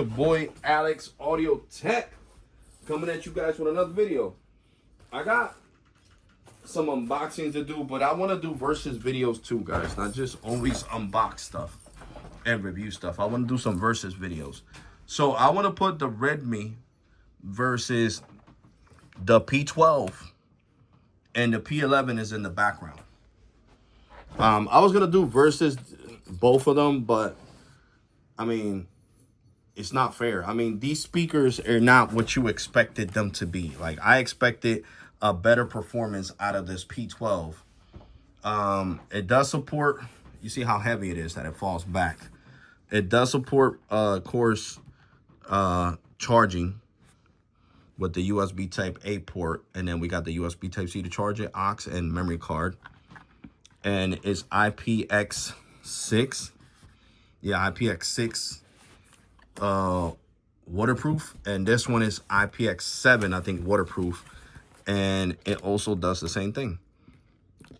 your boy Alex Audio Tech, coming at you guys with another video. I got some unboxings to do, but I want to do versus videos too, guys. Not just always unbox stuff and review stuff. I want to do some versus videos. So I want to put the Redmi versus the P12, and the P11 is in the background. I was gonna do versus both of them, but I mean, it's not fair. I mean, these speakers are not what you expected them to be. Like, I expected a better performance out of this P12. It does support, you see how heavy it is that it falls back. It does support, of course, charging with the USB type A port, and then we got the USB type C to charge it, aux and memory card. And it's IPX6. Yeah, IPX6 waterproof. And this one is IPX7, I think, waterproof. And it also does the same thing.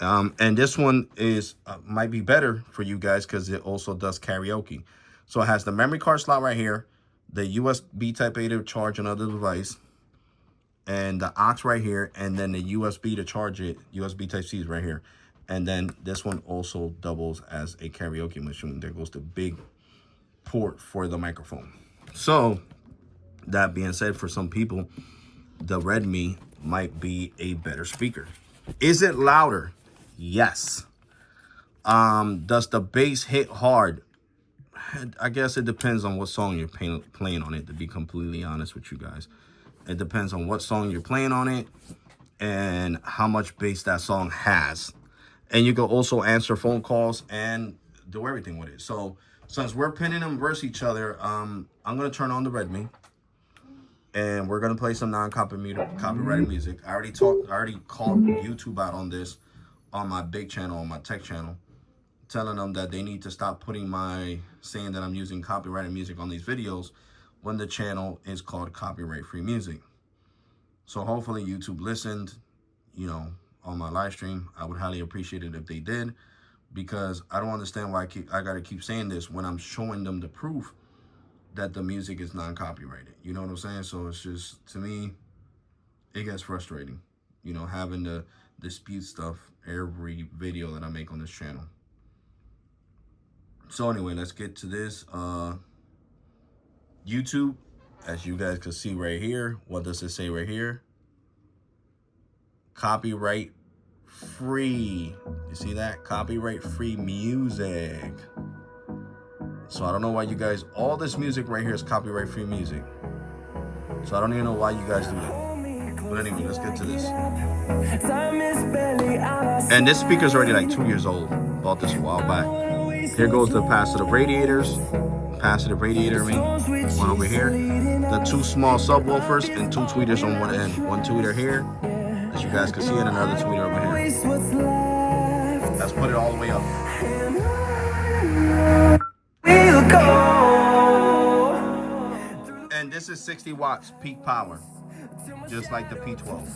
And this one is might be better for you guys because it also does karaoke. So it has the memory card slot right here, the USB type A to charge another device, and the aux right here, and then the USB to charge it, USB type C is right here. And then this one also doubles as a karaoke machine. There goes the big port for the microphone. So that being said, for some people, the Redmi might be a better speaker. Is it louder? Yes. Does the bass hit hard? I guess it depends on what song you're playing on it, to be completely honest with you guys. It depends on what song you're playing on it and how much bass that song has. And you can also answer phone calls and do everything with it. So since we're pinning them versus each other, I'm going to turn on the Redmi. And we're going to play some non-copyrighted music. I already called YouTube out on this on my big channel, on my tech channel, telling them that they need to stop saying that I'm using copyrighted music on these videos when the channel is called Copyright Free Music. So hopefully YouTube listened, you know, on my live stream. I would highly appreciate it if they did, because I don't understand why I gotta keep saying this when I'm showing them the proof that the music is non-copyrighted. You know what I'm saying? So it's just, to me, it gets frustrating, you know, having to dispute stuff every video that I make on this channel. So anyway, let's get to this. YouTube, as you guys can see right here, what does it say right here? Copyright free. You see that? Copyright free music. So I don't know why you guys, all this music right here is copyright free music. So I don't even know why you guys do that. But anyway, let's get to this. And this speaker's already like 2 years old. Bought this a while back. Here goes the capacitive radiators. Capacitive radiator, one over here. The two small subwoofers and two tweeters on one end. One tweeter here, as you guys can see, and another tweeter over here. Let's put it all the way up. And this is 60 watts peak power, just like the P12.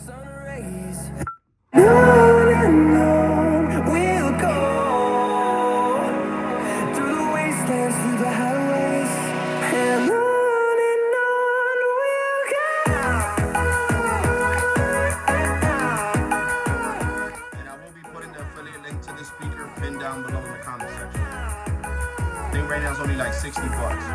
Down below in the comment section. I think right now it's only like 60 bucks.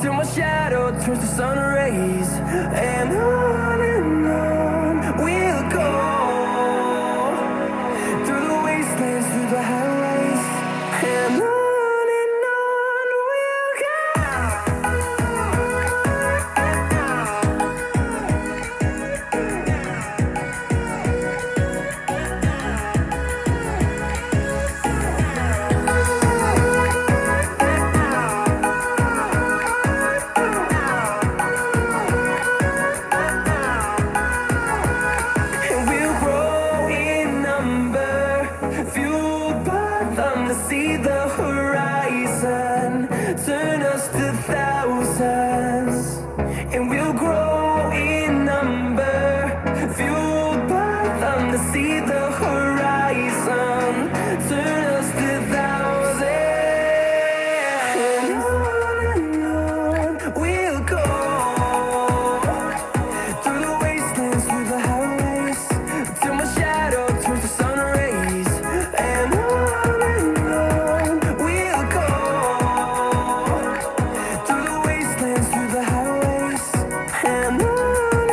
Till my shadow turns to sun rays, and on we'll go, through the wastelands, through the highways, and on we'll go. see the horizon, turn us to thousands, and we'll grow in number, fueled by them to see the horizon, turn us to thousands, and on we'll go, through the wastelands, through the highways, till my shadow turns to sun rays, and on we'll go, through the wastelands, through the highways, and on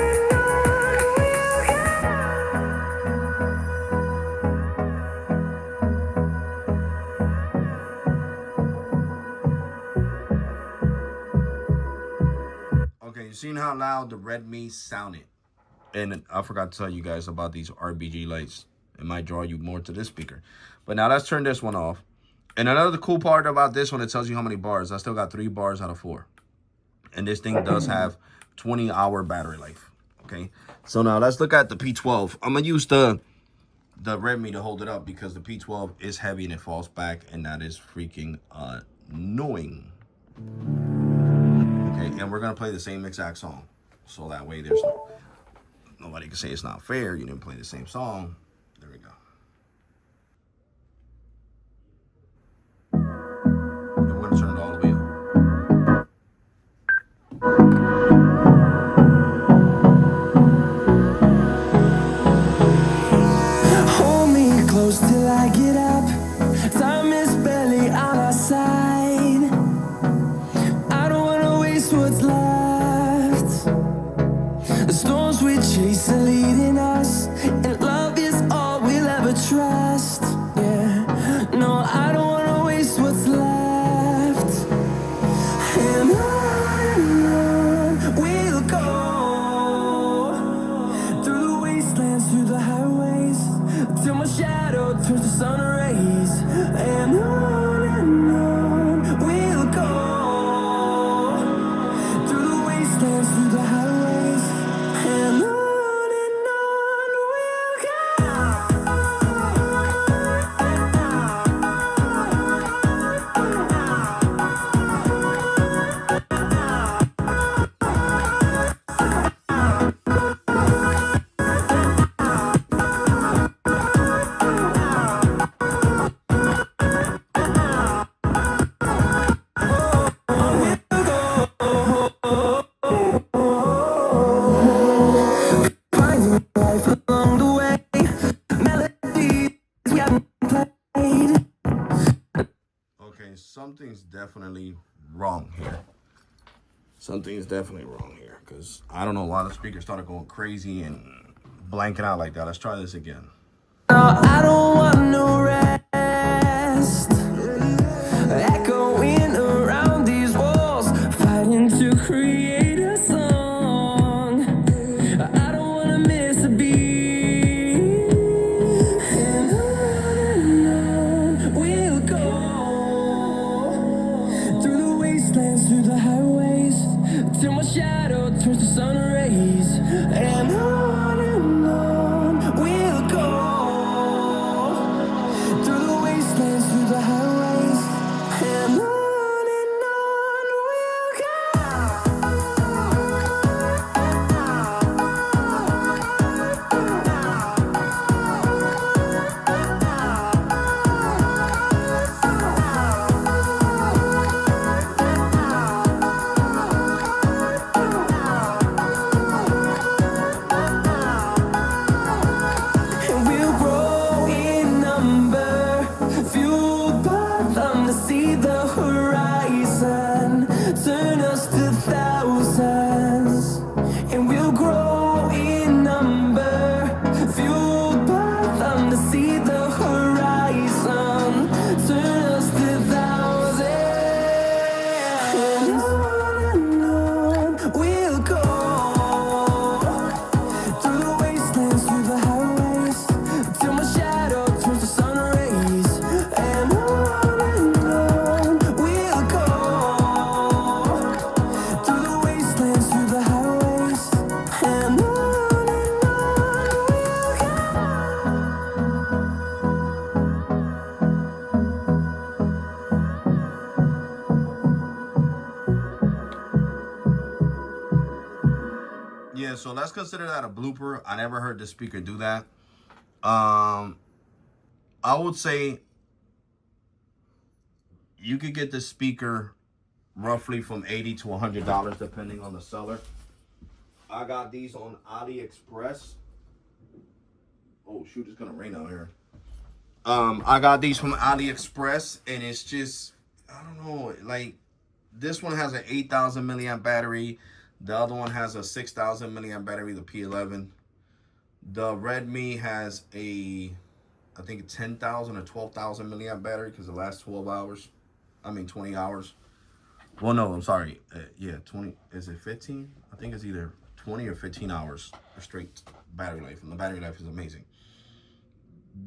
we'll go. Okay, you seen how loud the Raymate sounded? And I forgot to tell you guys about these RGB lights. It might draw you more to this speaker. But now let's turn this one off. And another cool part about this one, it tells you how many bars. I still got 3 bars out of 4. And this thing does have 20-hour battery life. Okay, so now let's look at the P12. I'm gonna use the Raymate to hold it up because the P12 is heavy and it falls back, and that is freaking annoying. Okay, and we're gonna play the same exact song, so that way there's nobody can say it's not fair. You didn't play the same song. There we go. And we're gonna turn it all the way up. Hold me close till I get up. Time is barely on our side. I don't wanna waste what's left. The storms we chase are leading us, and love is all we'll ever trust. Yeah, no, I don't wanna waste what's left. And on we'll go, through the wastelands, through the highways, till my shadow turns to sun rays. And on we'll go, through the wastelands, through the highways, and on we'll go. Finding life along the way, melodies we haven't played. Okay, something's definitely wrong here. Something's definitely wrong here because I don't know why the speaker started going crazy and blanking out like that. Let's try this again. No, I don't want no rest. Echoing around these walls, fighting to create a song. I don't wanna miss a beat. And on we'll go, through the wastelands, through the highways, till my shadow turns to sun rays. And on we'll go, so let's consider that a blooper. I never heard the speaker do that. I would say you could get the speaker roughly from $80 to $100 depending on the seller. I got these on AliExpress. Oh shoot, it's gonna rain out here. I got these from AliExpress, and it's just, I don't know, like this one has an 8,000 milliamp battery. The other one has a 6,000 milliamp battery, the P11. The Redmi has a, I think 10,000 or 12,000 milliamp battery because it lasts 20 hours. Well, no, I'm sorry. Yeah, 20, is it 15? I think it's either 20 or 15 hours of straight battery life, and the battery life is amazing.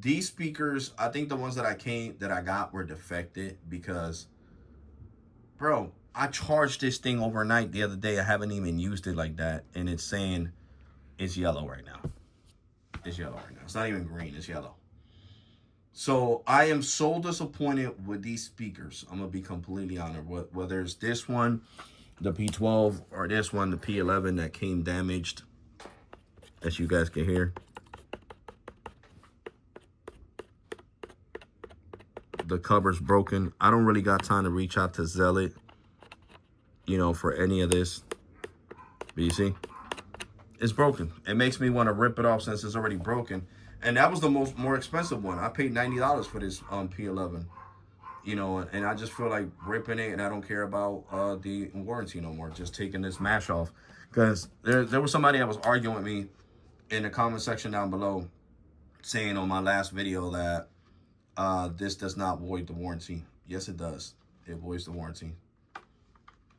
These speakers, I think the ones that I got were defected because, bro, I charged this thing overnight the other day. I haven't even used it like that, and it's saying it's yellow right now. It's yellow right now. It's not even green, it's yellow. So I am so disappointed with these speakers. I'm gonna be completely honest. Whether it's this one, the P12, or this one, the P11 that came damaged, as you guys can hear. The cover's broken. I don't really got time to reach out to Zealot, you know, for any of this. But you see, it's broken. It makes me want to rip it off since it's already broken. And that was the more expensive one. I paid $90 for this P11, you know, and I just feel like ripping it, and I don't care about the warranty no more. Just taking this mash off, because there was somebody that was arguing with me in the comment section down below, saying on my last video that this does not void the warranty. Yes, it does. It voids the warranty.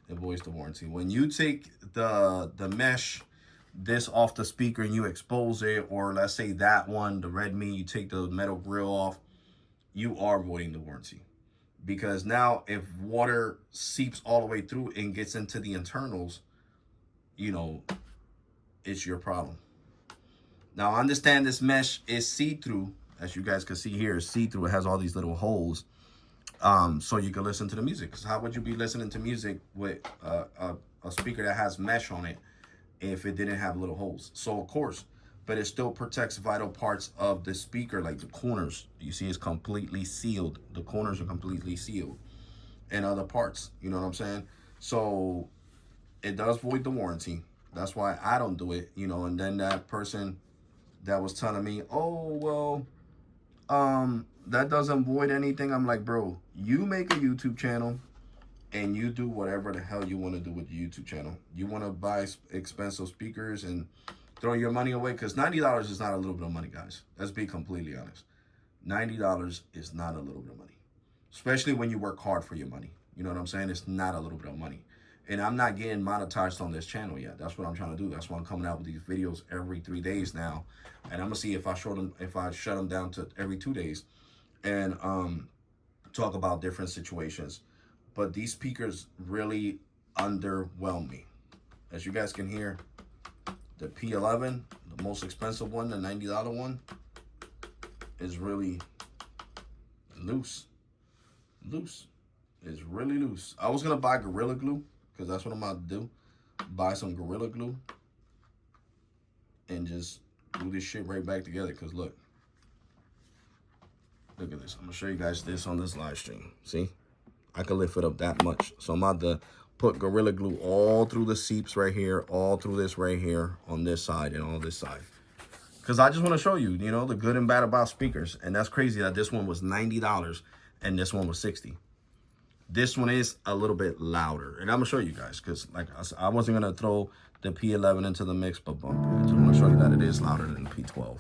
It voids the warranty. When you take the mesh, this off the speaker, and you expose it, or let's say that one, the Redmi, you take the metal grill off, you are voiding the warranty. Because now if water seeps all the way through and gets into the internals, you know, it's your problem. Now, I understand this mesh is see-through. As you guys can see here, it's see-through. It has all these little holes, so you can listen to the music. Because how would you be listening to music with a speaker that has mesh on it if it didn't have little holes? So of course, but it still protects vital parts of the speaker, like the corners. You see, it's completely sealed. The corners are completely sealed, and other parts. You know what I'm saying? So it does void the warranty. That's why I don't do it. You know, and then that person that was telling me, oh well, that doesn't void anything. I'm like, bro, you make a YouTube channel and you do whatever the hell you want to do with the YouTube channel. You want to buy expensive speakers and throw your money away, because $90 is not a little bit of money, guys. Let's be completely honest. $90 is not a little bit of money, especially when you work hard for your money. You know what I'm saying? It's not a little bit of money. And I'm not getting monetized on this channel yet. That's what I'm trying to do. That's why I'm coming out with these videos every 3 days now. And I'm gonna see if I shut them down to every 2 days, and talk about different situations. But these speakers really underwhelm me. As you guys can hear, the P11, the most expensive one, the $90 one, is really loose. Loose. It's really loose. I was gonna buy Gorilla Glue, because that's what I'm about to do. Buy some Gorilla Glue and just glue this shit right back together. Because look at this. I'm gonna show you guys this on this live stream. See, I can lift it up that much. So I'm about to put Gorilla Glue all through the seeps right here, all through this right here, on this side and on this side, because I just want to show you, you know, the good and bad about speakers. And that's crazy that this one was $90 and this one was $60. This one is a little bit louder, and I'm gonna show you guys, because like I wasn't gonna throw the P11 into the mix, but I just want to show you that it is louder than the P12.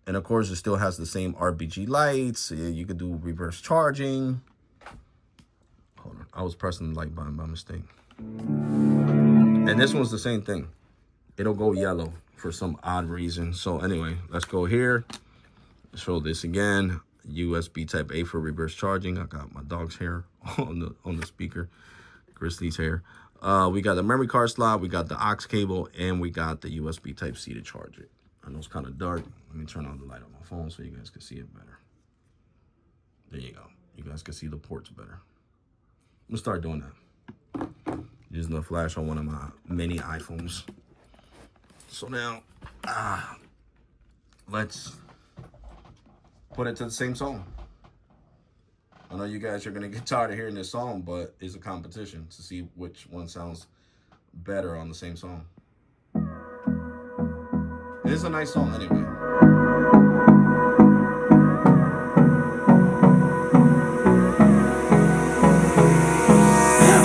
And of course, it still has the same RGB lights. You could do reverse charging. Hold on, I was pressing the like button by mistake. And this one's the same thing. It'll go yellow for some odd reason. So anyway, let's go here. Show this again. USB type A for reverse charging. I got my dog's hair on the speaker, Grizzly's hair. We got the memory card slot, we got the aux cable, and we got the USB type C to charge it. I know it's kind of dark. Let me turn on the light on my phone so you guys can see it better. There you go. You guys can see the ports better. I'm gonna start doing that. Using the flash on one of my mini iPhones. So now, let's put it to the same song. I know you guys are gonna get tired of hearing this song, but it's a competition to see which one sounds better on the same song. It is a nice song anyway.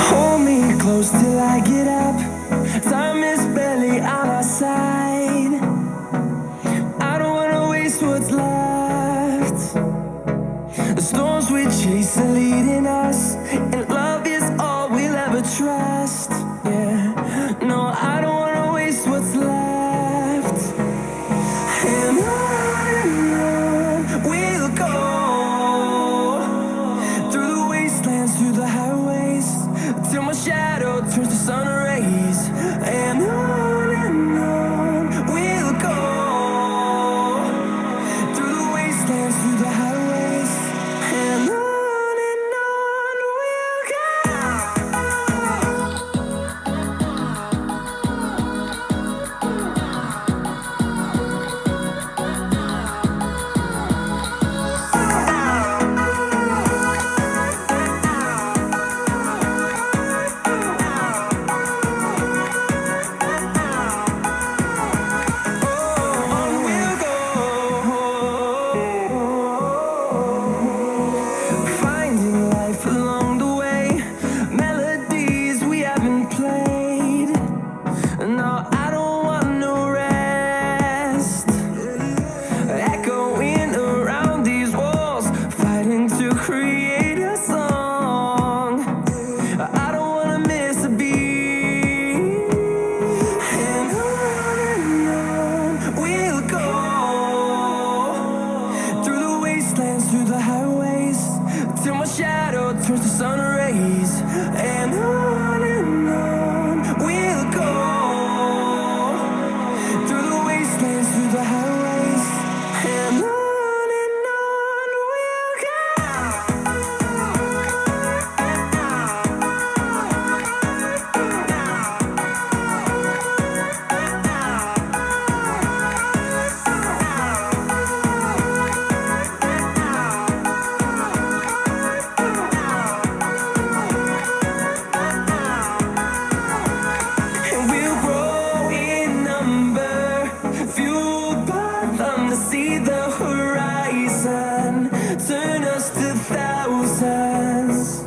Hold me close till I get up. Time is barely on our side. I don't wanna waste what's left. The storms we chase are leading us, and love is all we'll ever trust. Yeah, no, I don't wanna waste what's left. And on we'll go, through the wastelands, through the highways, till my shadow turns to sun rays. And on we'll go, through the wastelands, through the highways, and on we'll finding life along the way, melodies we haven't played. No, I don't want no rest. Echoing around these walls, fighting to create a song. I don't wanna miss a beat. And on we'll go, through the wastelands, through the highways, till my shadow turns to sun rays. And on we'll go, through the wastelands, through the highways, and on we'll go. And we'll grow in number, fueled by them to see the horizon, turn us to thousands.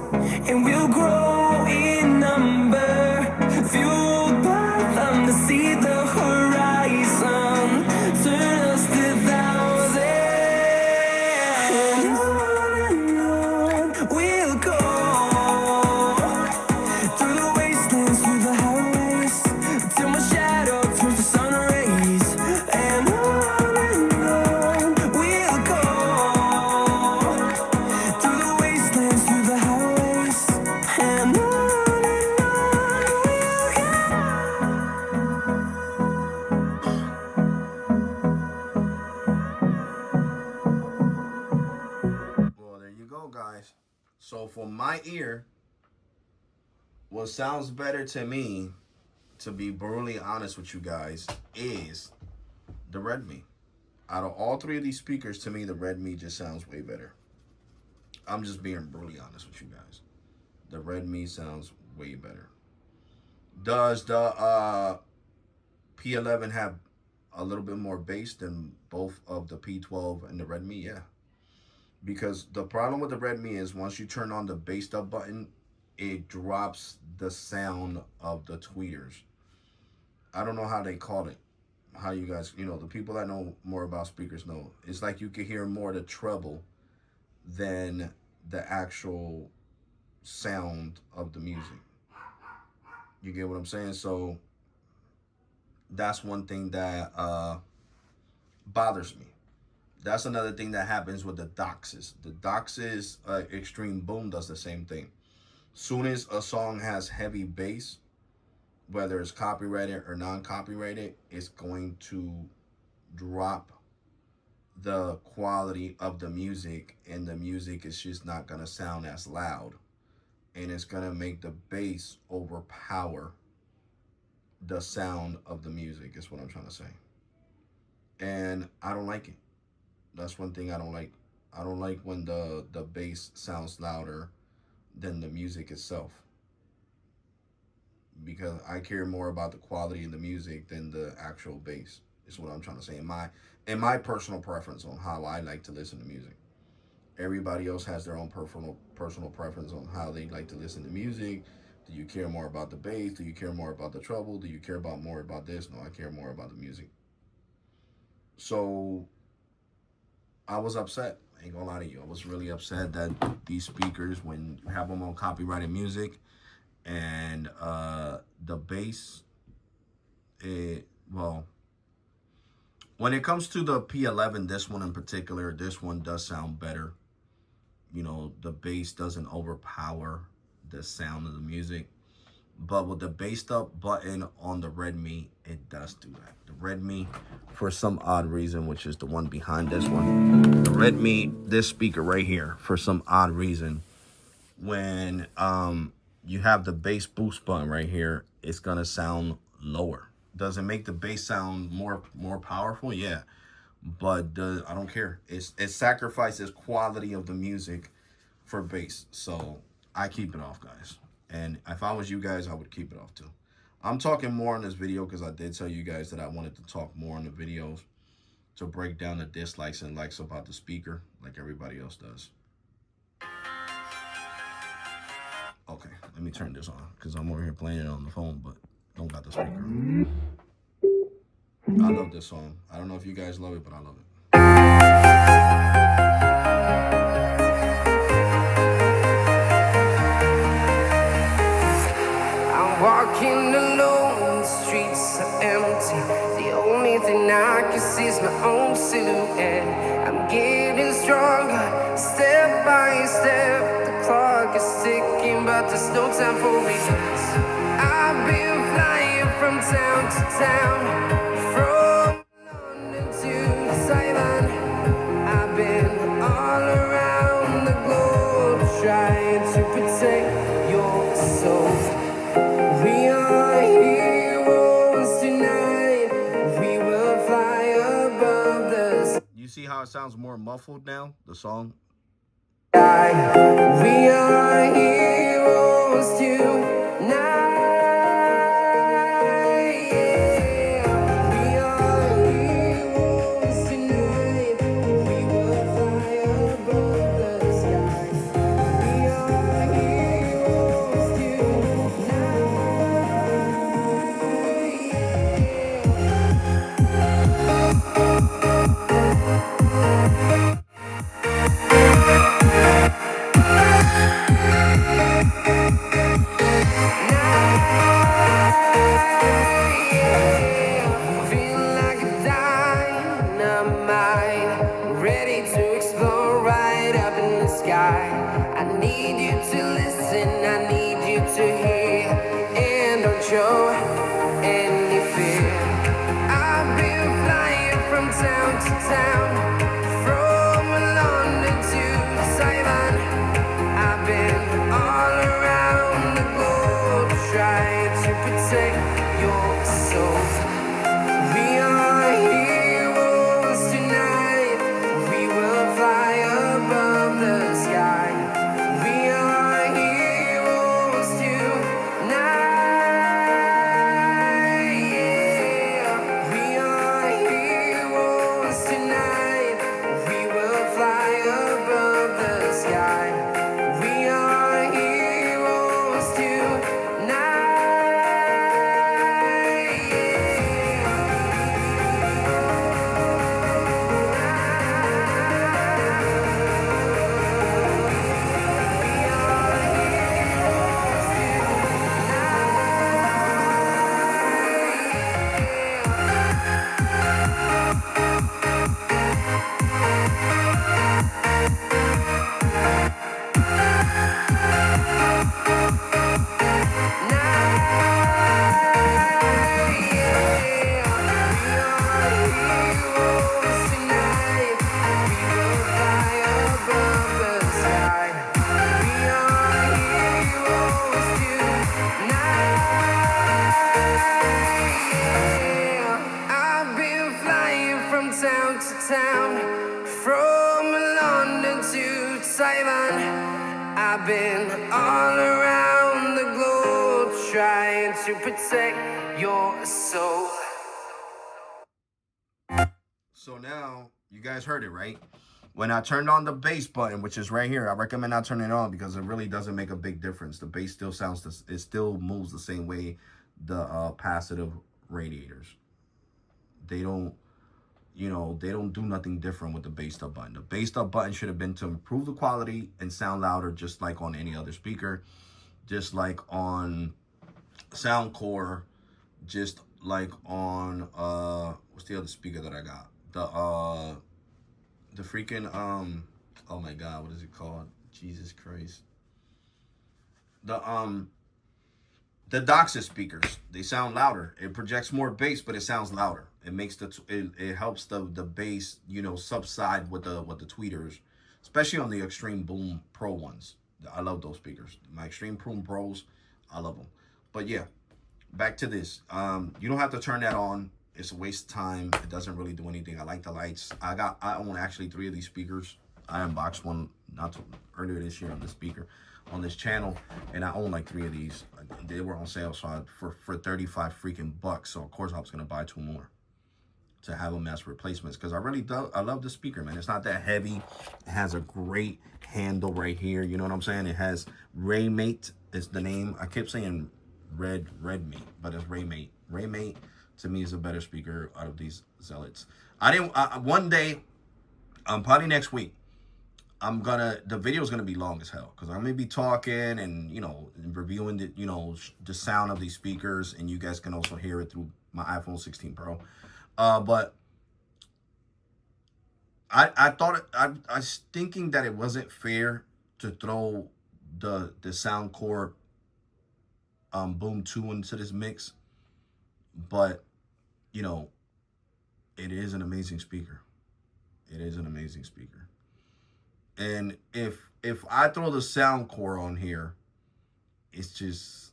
And we'll grow in number, fueled by them to see the horizon, turn us to thousands. And on we'll go, through the wastelands, through the highways, till my shadow turns to sun rays. And on we'll go, through the wastelands, through the highways, and on Well, there you go, guys. So for my ear, what sounds better to me, to be brutally honest with you guys, is the Redmi. Out of all three of these speakers, to me, the Redmi just sounds way better. I'm just being brutally honest with you guys. The Redmi sounds way better. Does the P11 have a little bit more bass than both of the P12 and the Redmi? Yeah. Because the problem with the Redmi is once you turn on the bassed up button, it drops the sound of the tweeters. I don't know how they call it. How you guys, the people that know more about speakers know. It's like you can hear more the treble than the actual sound of the music. You get what I'm saying? So that's one thing that bothers me. That's another thing that happens with the Doxes. The Doxes Extreme Boom does the same thing. Soon as a song has heavy bass, whether it's copyrighted or non-copyrighted, it's going to drop the quality of the music, and the music is just not going to sound as loud, and it's going to make the bass overpower the sound of the music is what I'm trying to say. And I don't like it. That's one thing I don't like. I don't like when the bass sounds louder than the music itself, because I care more about the quality of the music than the actual bass. Is what I'm trying to say. In my personal preference on how I like to listen to music. Everybody else has their own personal preference on how they like to listen to music. Do you care more about the bass? Do you care more about the treble? Do you care about more about this? No, I care more about the music. So I was upset. I ain't gonna lie to you. I was really upset that these speakers, when you have them on copyrighted music, and the bass, well, when it comes to the P11, this one in particular, this one does sound better. You know, the bass doesn't overpower the sound of the music. But with the bassed up button on the Redmi, it does do that. The Redmi, for some odd reason, which is the one behind this one, the Redmi, this speaker right here, for some odd reason, when you have the bass boost button right here, it's gonna sound lower. Does it make the bass sound more powerful? Yeah, but I don't care. It sacrifices quality of the music for bass, so I keep it off, guys. And if I was you guys, I would keep it off too. I'm talking more on this video because I did tell you guys that I wanted to talk more on the videos to break down the dislikes and likes about the speaker like everybody else does. Okay, let me turn this on because I'm over here playing it on the phone, but don't got the speaker on. I love this song. I don't know if you guys love it, but I love it. I'm walking alone, the streets are empty. The only thing I can see is my own silhouette. I'm getting stronger, step by step. The clock is ticking, but there's no time for regrets. I've been flying from town to town, from London to Taiwan. I've been all around the globe trying to protect your soul. We are heroes tonight. We will fly above the sky. You see how it sounds more muffled now, the song? We are heroes tonight. Yeah. We are heroes tonight. We will fly above the sky. We are heroes tonight. Feel like a dynamite, ready to explode right up in the sky. I need you to listen, I need you to hear, and don't show any fear. I've been flying from town to town, from London to Taiwan. I've been all around the globe trying to protect your soul. We are heroes tonight. We will fly above the sky. We are heroes tonight. Yeah. We are heroes tonight. Taiwan. I've been all around the globe trying to protect your soul. So now you guys heard it, right? When I turned on the bass button, which is right here, I recommend not turning it on because it really doesn't make a big difference. The bass still sounds, it still moves the same way the passive radiators. They don't, you know, they don't do nothing different with the bass up button. The bass up button should have been to improve the quality and sound louder, just like on any other speaker, just like on Soundcore, just like on what's the other speaker that I got? The freaking oh my god, what is it called? Jesus Christ. The Doxas speakers, they sound louder. It projects more bass, but it sounds louder. It makes it helps the bass, you know, subside with the tweeters, especially on the Extreme Boom Pro ones. I love those speakers. My Extreme Boom Pros, I love them. But yeah, back to this. You don't have to turn that on. It's a waste of time. It doesn't really do anything. I like the lights. I own actually 3 of these speakers. I unboxed one earlier this year on the speaker on this channel, and I own like 3 of these. They were on sale, so for 35 freaking bucks. So of course I was gonna buy 2 more to have them as replacements because I love the speaker, man. It's not that heavy. It has a great handle right here. You know what I'm saying? It has Raymate is the name. I kept saying Redmate, but it's Raymate. Raymate to me is a better speaker out of these Zealots. One day, probably next week, the video is gonna be long as hell because I'm gonna be talking and, you know, reviewing the, you know, the sound of these speakers, and you guys can also hear it through my iPhone 16 Pro. But I was thinking that it wasn't fair to throw the Soundcore Boom 2 into this mix, but you know, it is an amazing speaker. It is an amazing speaker. And if I throw the Soundcore on here, it's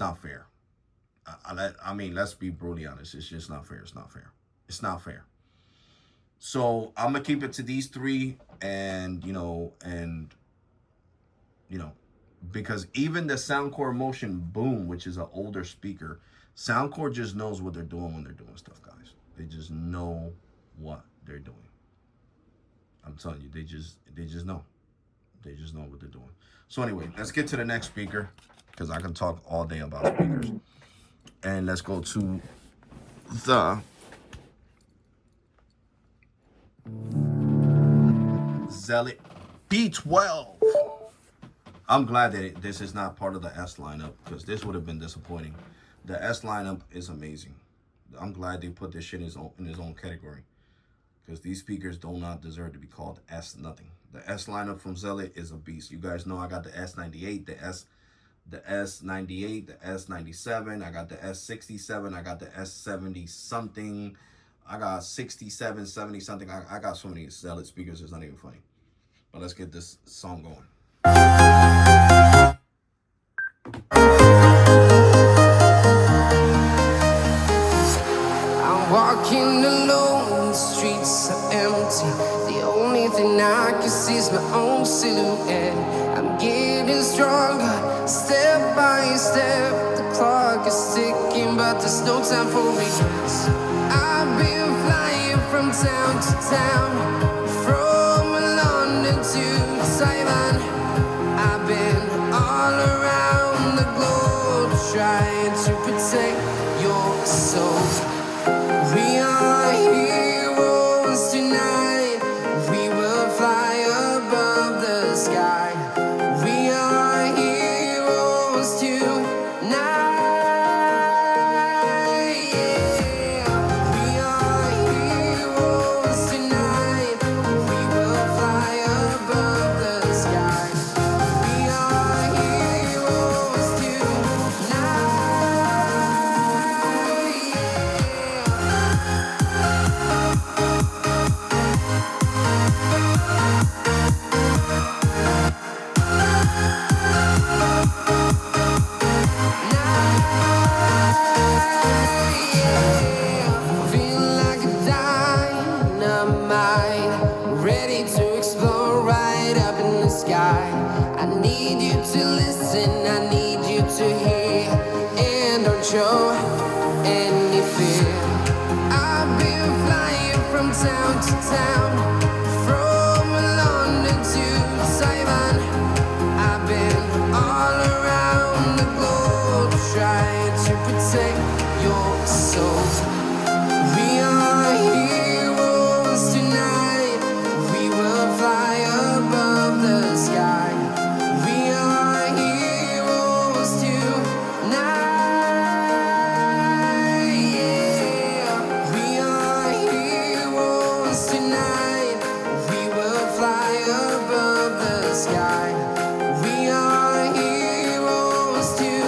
not fair. I mean, let's be brutally honest. It's just not fair. It's not fair. It's not fair. So I'm gonna keep it to these 3, and you know, because even the Soundcore Motion Boom, which is an older speaker, Soundcore just knows what they're doing when they're doing stuff, guys. They just know what they're doing. I'm telling you, they just know. They just know what they're doing. So anyway, let's get to the next speaker because I can talk all day about speakers. And let's go to the Zealot P12. I'm glad that this is not part of the S lineup because this would have been disappointing. The S lineup is amazing. I'm glad they put this shit in his own category because these speakers do not deserve to be called S nothing. The S lineup from Zealot is a beast. You guys know I got the S98, the S98, the S97. I got the S67. I got the S70 something. I got 67, 70 something. I got so many Zealot speakers, it's not even funny. But let's get this song going. Walking alone, the streets are empty. The only thing I can see is my own silhouette. I'm getting stronger, step by step. The clock is ticking, but there's no time for regrets. I've been flying from town to town, from London to Taiwan. I've been all around the globe trying to protect your soul. We are heroes tonight. We will fly above the sky. We are heroes tonight. Yeah. We are heroes tonight. We will fly above the sky. in the sky. I need you to listen, I need you to hear, and don't show any fear. I've been flying from town to town, from London to Taiwan. I've been all around the globe trying to protect your soul. We are heroes tonight. We will fly above the sky. We are heroes tonight. Yeah. We are heroes tonight. We will fly above the sky. We are heroes tonight.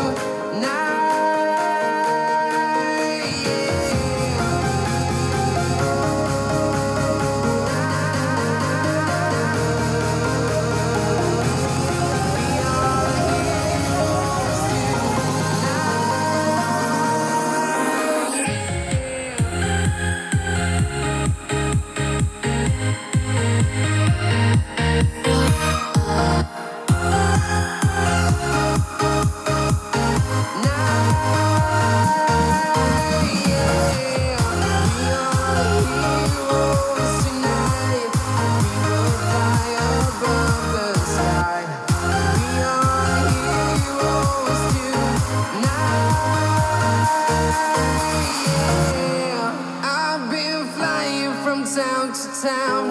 I've been flying from town to town,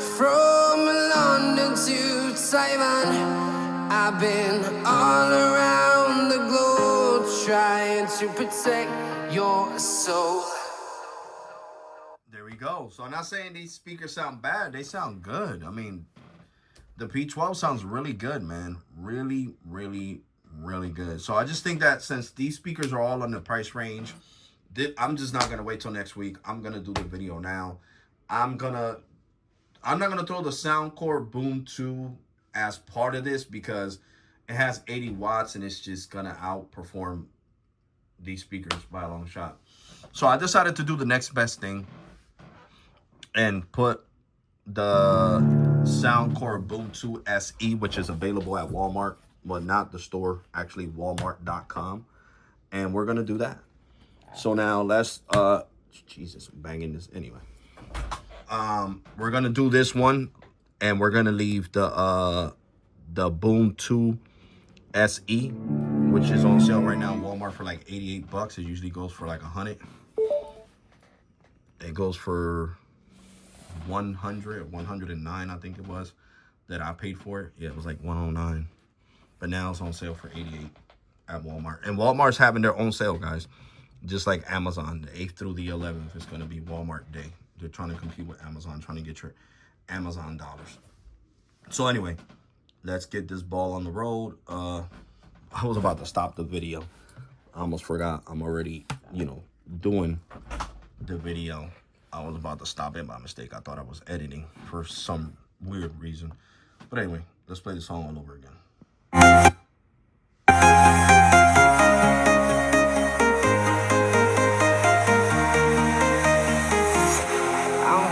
from London to Taiwan. I've been all around the globe trying to protect your soul. There we go. So I'm not saying these speakers sound bad. They sound good. I mean, the P12 sounds really good, man. Really, really, really good. So I just think that since these speakers are all on the price range, I'm just not going to wait till next week. I'm going to do the video now. I'm not going to throw the Soundcore Boom 2 as part of this because it has 80 watts and it's just going to outperform these speakers by a long shot. So I decided to do the next best thing and put the Soundcore Boom 2 SE, which is available at Walmart, but not the store, actually walmart.com. And we're going to do that. So now let's, Jesus, I'm banging this anyway. We're going to do this one and we're going to leave the Boom 2 SE, which is on sale right now at Walmart for like 88 bucks. It usually goes for like 100. It goes for 109, I think it was, that I paid for it. Yeah, it was like 109. But now it's on sale for 88 at Walmart. And Walmart's having their own sale, guys. Just like Amazon, the 8th through the 11th is going to be Walmart Day. They're trying to compete with Amazon, trying to get your Amazon dollars. So anyway, let's get this ball on the road. I was about to stop the video. I almost forgot I'm already, doing the video. I was about to stop it by mistake. I thought I was editing for some weird reason. But anyway, let's play the song all over again.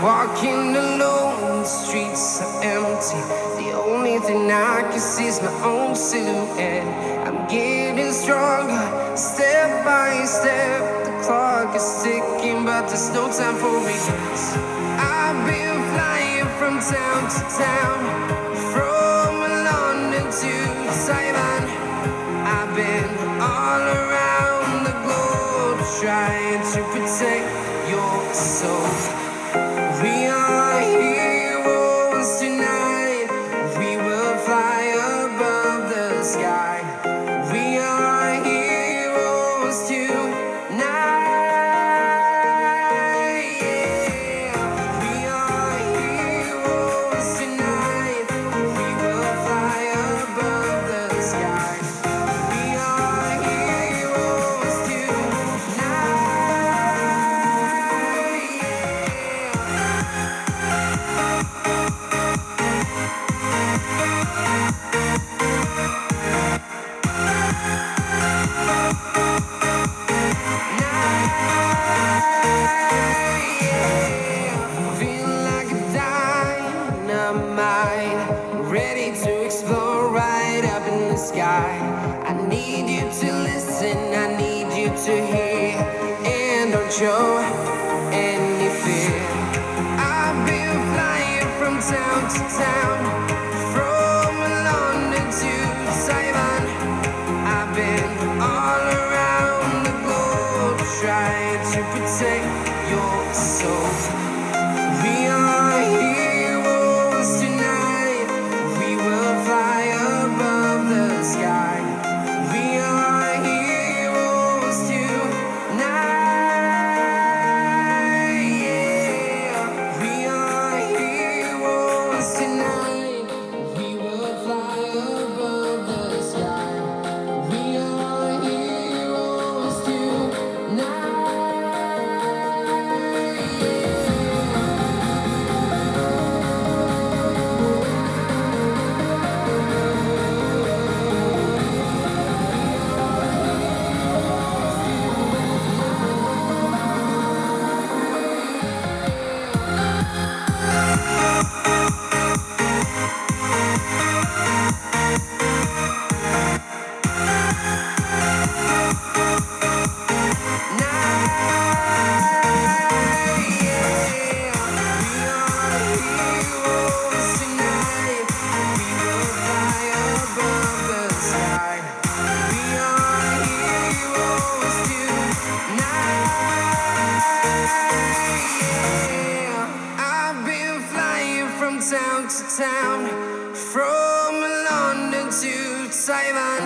Walking alone, the streets are empty. The only thing I can see is my own silhouette. I'm getting stronger, step by step. The clock is ticking, but there's no time for regrets. I've been flying from town to town, from London to Taiwan. I've been all around the globe trying to protect your soul. We are heroes tonight. We will fly above the sky. We are heroes tonight. Yeah. We are heroes tonight. We will fly above the sky. We are heroes tonight. Yeah. explore right up in the sky. I need you to listen, I need you to hear, and don't show any fear. I've been flying from town to town, from London to Taiwan. I've been all around the globe trying to protect your soul. We are heroes tonight. We will fly above the sky. We are heroes tonight. Yeah. We are heroes tonight. We will fly above the sky. We are heroes tonight. Town to town, from London to Taiwan.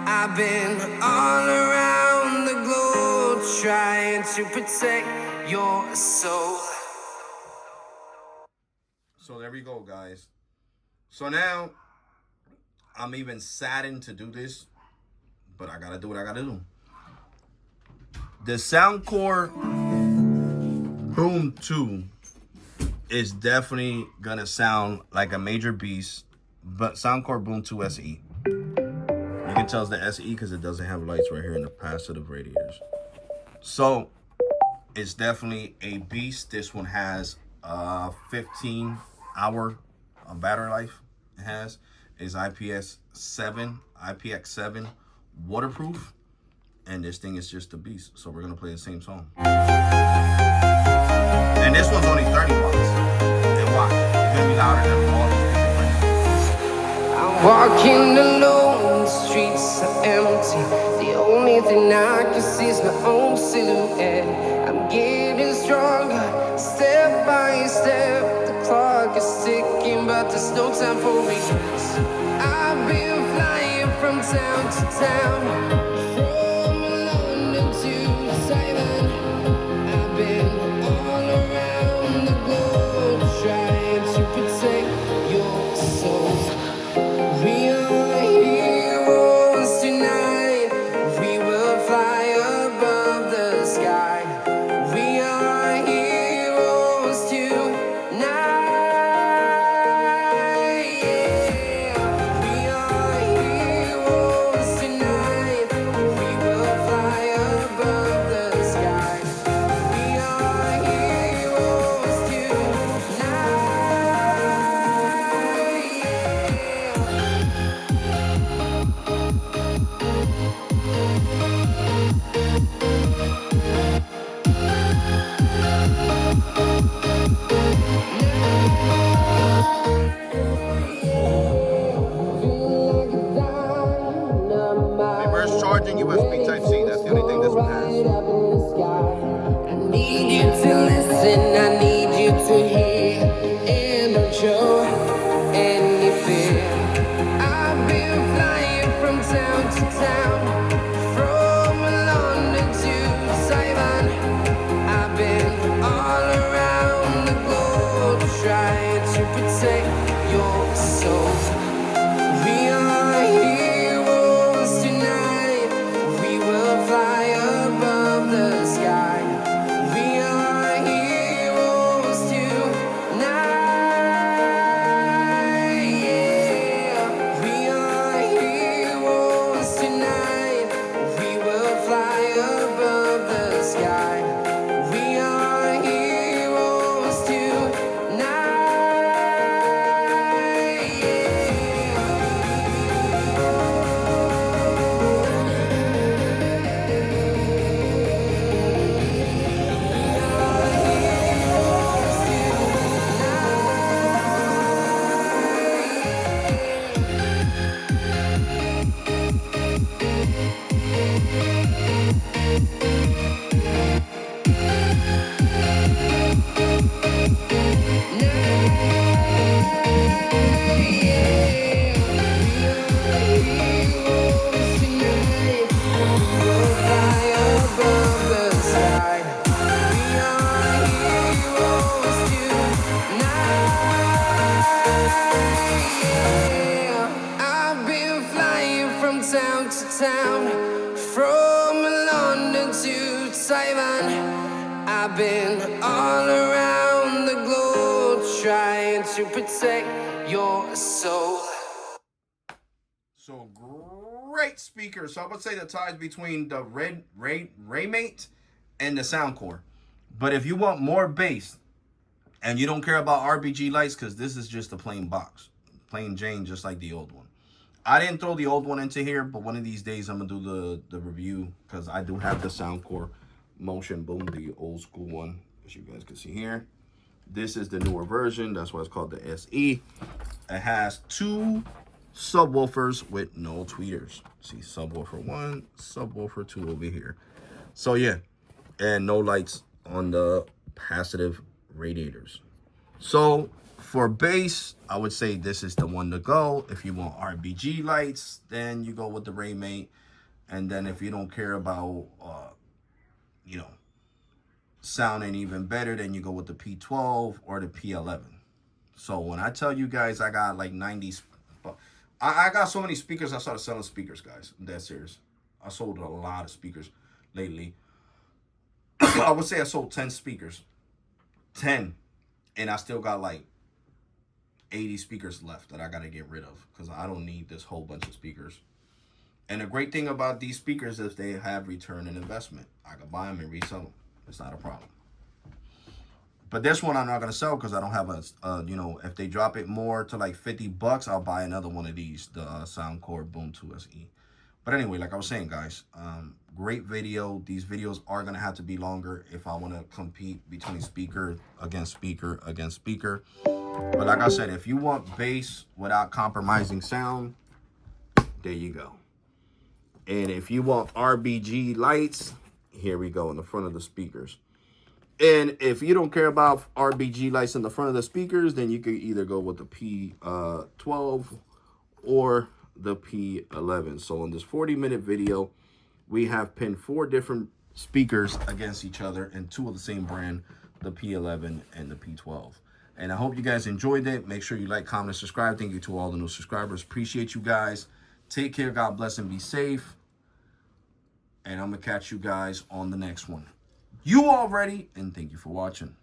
I've been all around the globe trying to protect your soul. So there we go, guys. So now I'm even saddened to do this, but I gotta do what I gotta do. The Soundcore Boom 2 is definitely gonna sound like a major beast, but Soundcore Boom 2 SE. You can tell it's the SE because it doesn't have lights right here in the passive radiators. So it's definitely a beast. This one has 15-hour battery life. It has is IPX7 waterproof, and this thing is just a beast. So we're gonna play the same song. And this one's only 30 bucks. And watch, it's gonna be louder than all these people right now. I'm walking alone, the streets are empty. The only thing I can see is my own silhouette. I'm getting stronger, step by step. The clock is ticking, but there's no time for regrets. I've been flying from town to town, from London to Taiwan. I've been all around the globe trying to protect your soul. We are heroes tonight. We will fly above the sky. We are heroes tonight. Yeah. We are heroes tonight. We will fly above the sky. We are heroes tonight. Reverse charging USB Type-C. That's the only thing this one has. I need you to listen, I need you to hear, and don't show any fear. I've been flying from town to town, from London to Taiwan. I've been all around the globe trying to protect your soul. We are heroes tonight. We will fly above the sky. We are heroes town to town, from London to Taiwan. I've been all around the globe trying to protect your soul. So great speakers. So I would say the ties between the Raymate and the Soundcore. But if you want more bass and you don't care about RBG lights, because this is just a plain box, plain Jane, just like the old one. I didn't throw the old one into here, but one of these days I'm gonna do the review, because I do have the Soundcore Motion Boom, the old school one, as you guys can see here. This is the newer version. That's why it's called the SE. It has 2 subwoofers with no tweeters. See, subwoofer 1, subwoofer 2 over here. So yeah, and no lights on the passive radiators. So for bass, I would say this is the one to go. If you want RBG lights, then you go with the Raymate. And then if you don't care about you know, sounding even better, then you go with the P12 or the P11. So when I tell you guys I got like 90, I got so many speakers, I started selling speakers, guys. I'm dead serious. I sold a lot of speakers lately. I would say I sold 10 speakers. 10. And I still got like 80 speakers left that I got to get rid of, because I don't need this whole bunch of speakers. And the great thing about these speakers is they have return on investment. I can buy them and resell them. It's not a problem. But this one I'm not going to sell, because I don't have a, you know, if they drop it more to like 50 bucks, I'll buy another one of these, the Soundcore Boom 2 SE. But anyway, like I was saying, guys, great video. These videos are going to have to be longer if I want to compete between speaker against speaker against speaker. But like I said, if you want bass without compromising sound, there you go. And if you want RBG lights, here we go in the front of the speakers. And if you don't care about RBG lights in the front of the speakers, then you could either go with the P12 or the P11. So in this 40-minute video, we have pinned 4 different speakers against each other, and 2 of the same brand, the P11 and the P12. And I hope you guys enjoyed it. Make sure you like, comment, and subscribe. Thank you to all the new subscribers. Appreciate you guys. Take care. God bless and be safe. And I'm going to catch you guys on the next one. You already, and thank you for watching.